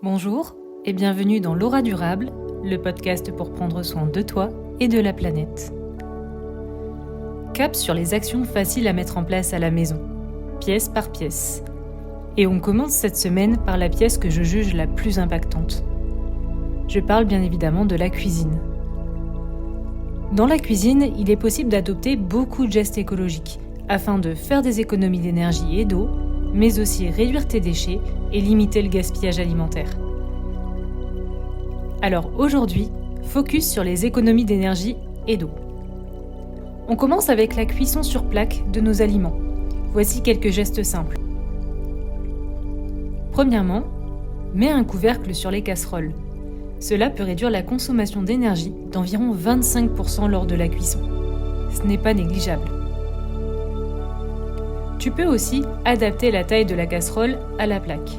Bonjour et bienvenue dans l'Aura Durable, le podcast pour prendre soin de toi et de la planète. Cap sur les actions faciles à mettre en place à la maison, pièce par pièce. Et on commence cette semaine par la pièce que je juge la plus impactante. Je parle bien évidemment de la cuisine. Dans la cuisine, il est possible d'adopter beaucoup de gestes écologiques afin de faire des économies d'énergie et d'eau, mais aussi réduire tes déchets et limiter le gaspillage alimentaire. Alors aujourd'hui, focus sur les économies d'énergie et d'eau. On commence avec la cuisson sur plaque de nos aliments. Voici quelques gestes simples. Premièrement, mets un couvercle sur les casseroles. Cela peut réduire la consommation d'énergie d'environ 25% lors de la cuisson. Ce n'est pas négligeable. Tu peux aussi adapter la taille de la casserole à la plaque.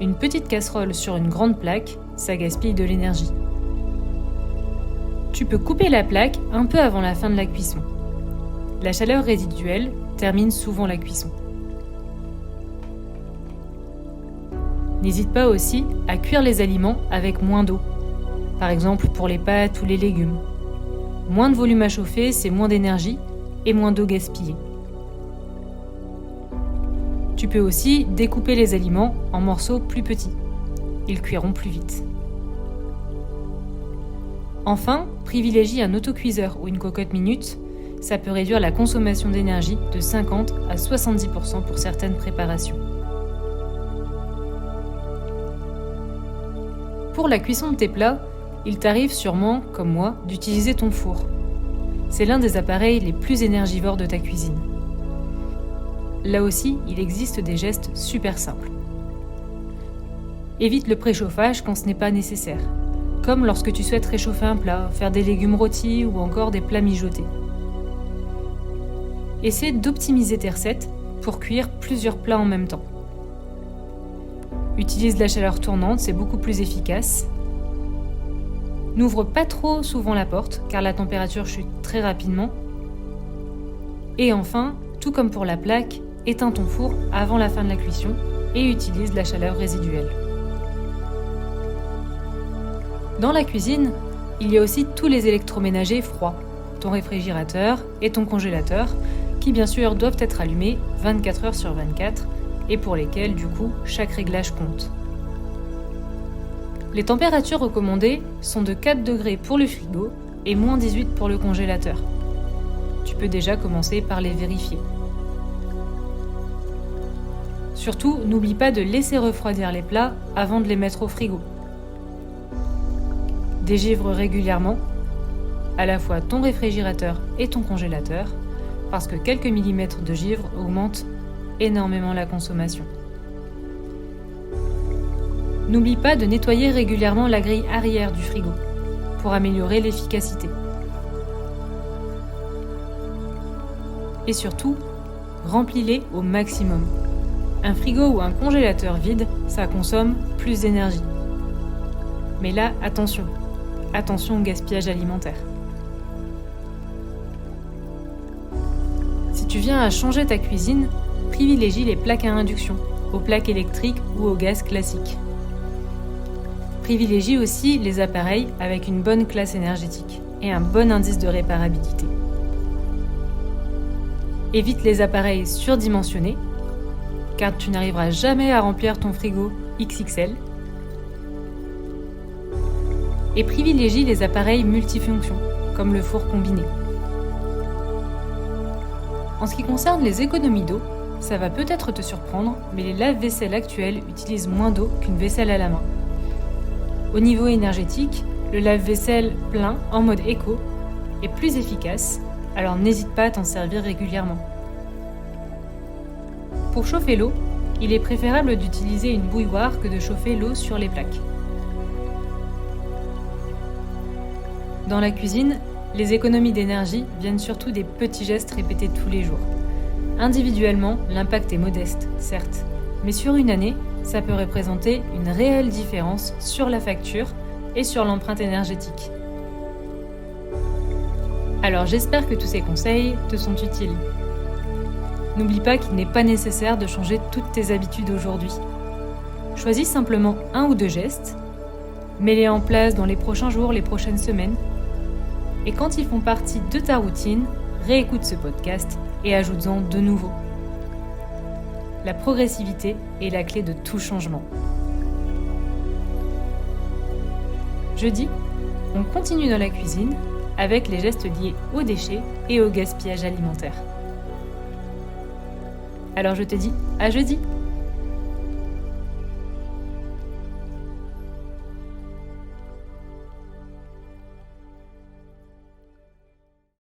Une petite casserole sur une grande plaque, ça gaspille de l'énergie. Tu peux couper la plaque un peu avant la fin de la cuisson. La chaleur résiduelle termine souvent la cuisson. N'hésite pas aussi à cuire les aliments avec moins d'eau, par exemple pour les pâtes ou les légumes. Moins de volume à chauffer, c'est moins d'énergie et moins d'eau gaspillée. Tu peux aussi découper les aliments en morceaux plus petits. Ils cuiront plus vite. Enfin, privilégie un autocuiseur ou une cocotte minute. Ça peut réduire la consommation d'énergie de 50 à 70% pour certaines préparations. Pour la cuisson de tes plats, il t'arrive sûrement, comme moi, d'utiliser ton four. C'est l'un des appareils les plus énergivores de ta cuisine. Là aussi, il existe des gestes super simples. Évite le préchauffage quand ce n'est pas nécessaire, comme lorsque tu souhaites réchauffer un plat, faire des légumes rôtis ou encore des plats mijotés. Essaie d'optimiser tes recettes pour cuire plusieurs plats en même temps. Utilise la chaleur tournante, c'est beaucoup plus efficace. N'ouvre pas trop souvent la porte, car la température chute très rapidement. Et enfin, tout comme pour la plaque, éteins ton four avant la fin de la cuisson et utilise la chaleur résiduelle. Dans la cuisine, il y a aussi tous les électroménagers froids, ton réfrigérateur et ton congélateur, qui bien sûr doivent être allumés 24 heures sur 24 et pour lesquels, du coup, chaque réglage compte. Les températures recommandées sont de 4 degrés pour le frigo et moins 18 pour le congélateur. Tu peux déjà commencer par les vérifier. Surtout, n'oublie pas de laisser refroidir les plats avant de les mettre au frigo. Dégivre régulièrement, à la fois ton réfrigérateur et ton congélateur, parce que quelques millimètres de givre augmentent énormément la consommation. N'oublie pas de nettoyer régulièrement la grille arrière du frigo, pour améliorer l'efficacité. Et surtout, remplis-les au maximum. Un frigo ou un congélateur vide, ça consomme plus d'énergie. Mais là, attention au gaspillage alimentaire. Si tu viens à changer ta cuisine, privilégie les plaques à induction, aux plaques électriques ou au gaz classique. Privilégie aussi les appareils avec une bonne classe énergétique et un bon indice de réparabilité. Évite les appareils surdimensionnés, car tu n'arriveras jamais à remplir ton frigo XXL. Et privilégie les appareils multifonctions, comme le four combiné. En ce qui concerne les économies d'eau, ça va peut-être te surprendre, mais les lave-vaisselle actuels utilisent moins d'eau qu'une vaisselle à la main. Au niveau énergétique, le lave-vaisselle plein en mode éco est plus efficace, alors n'hésite pas à t'en servir régulièrement. Pour chauffer l'eau, il est préférable d'utiliser une bouilloire que de chauffer l'eau sur les plaques. Dans la cuisine, les économies d'énergie viennent surtout des petits gestes répétés tous les jours. Individuellement, l'impact est modeste, certes, mais sur une année, ça peut représenter une réelle différence sur la facture et sur l'empreinte énergétique. Alors j'espère que tous ces conseils te sont utiles. N'oublie pas qu'il n'est pas nécessaire de changer toutes tes habitudes aujourd'hui. Choisis simplement 1 ou 2 gestes, mets-les en place dans les prochains jours, les prochaines semaines, et quand ils font partie de ta routine, réécoute ce podcast et ajoute-en de nouveaux. La progressivité est la clé de tout changement. Jeudi, on continue dans la cuisine avec les gestes liés aux déchets et au gaspillage alimentaire. Alors je te dis à jeudi!